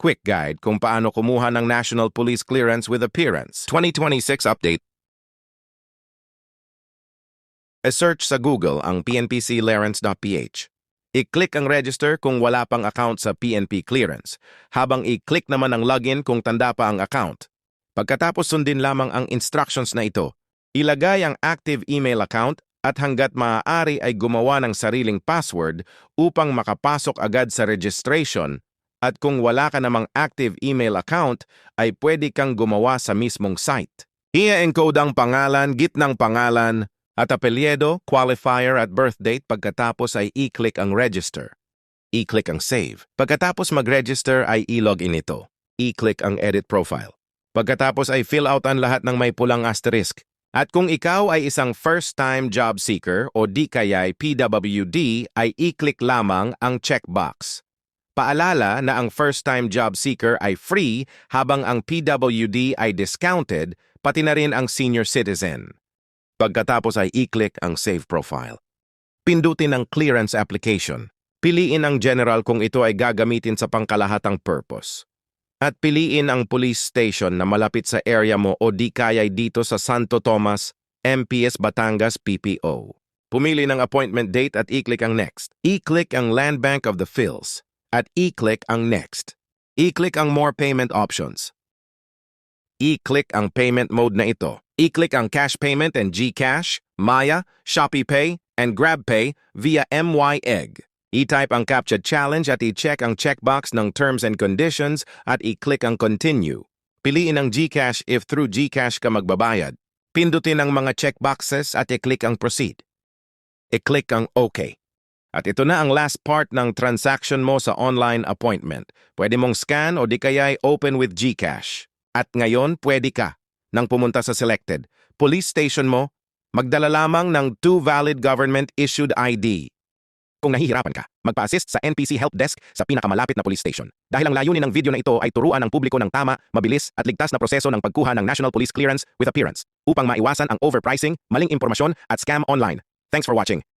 quick guide kung paano kumuha ng National Police Clearance with Appearance 2026 update. I-search sa Google ang pnpclearance.ph. I-click ang register kung wala pang account sa PNP Clearance, habang i-click naman ang login kung tanda pa ang account. Pagkatapos sundin lamang ang instructions na ito, ilagay ang active email account at hanggat maaari ay gumawa ng sariling password upang makapasok agad sa registration, at kung wala ka namang active email account ay pwede kang gumawa sa mismong site. I-encode ang pangalan, gitnang pangalan, at apelyido, qualifier at birth date. Pagkatapos ay i-click ang register. I-click ang save. Pagkatapos mag-register ay i-login ito. I-click ang edit profile. Pagkatapos ay fill out ang lahat ng may pulang asterisk. At kung ikaw ay isang first-time job seeker o di kaya'y PWD, ay i-click lamang ang checkbox. Paalala na ang first-time job seeker ay free habang ang PWD ay discounted, pati na rin ang senior citizen. Pagkatapos ay i-click ang Save Profile. Pindutin ang Clearance Application. Piliin ang General kung ito ay gagamitin sa pangkalahatang purpose. At piliin ang police station na malapit sa area mo o di kaya'y dito sa Santo Tomas, MPS Batangas PPO. Pumili ng appointment date at i-click ang Next. I-click ang Land Bank of the Phils at i-click ang Next. I-click ang More Payment Options. I-click ang payment mode na ito. I-click ang Cash Payment and GCash, Maya, ShopeePay, and GrabPay via MYEG. I-type ang CAPTCHA challenge at i-check ang checkbox ng Terms and Conditions at i-click ang Continue. Piliin ang GCash if through GCash ka magbabayad. Pindutin ang mga checkboxes at i-click ang Proceed. I-click ang OK. At ito na ang last part ng transaction mo sa online appointment. Pwede mong scan o di kaya'y open with GCash. At ngayon, pwede ka nang pumunta sa selected police station mo, magdala lamang ng 2 valid government-issued ID. Kung nahihirapan ka, magpa-assist sa NPC Help Desk sa pinakamalapit na police station. Dahil ang layunin ng video na ito ay turuan ng publiko ng tama, mabilis at ligtas na proseso ng pagkuha ng National Police Clearance with Appearance upang maiwasan ang overpricing, maling impormasyon at scam online. Thanks for watching.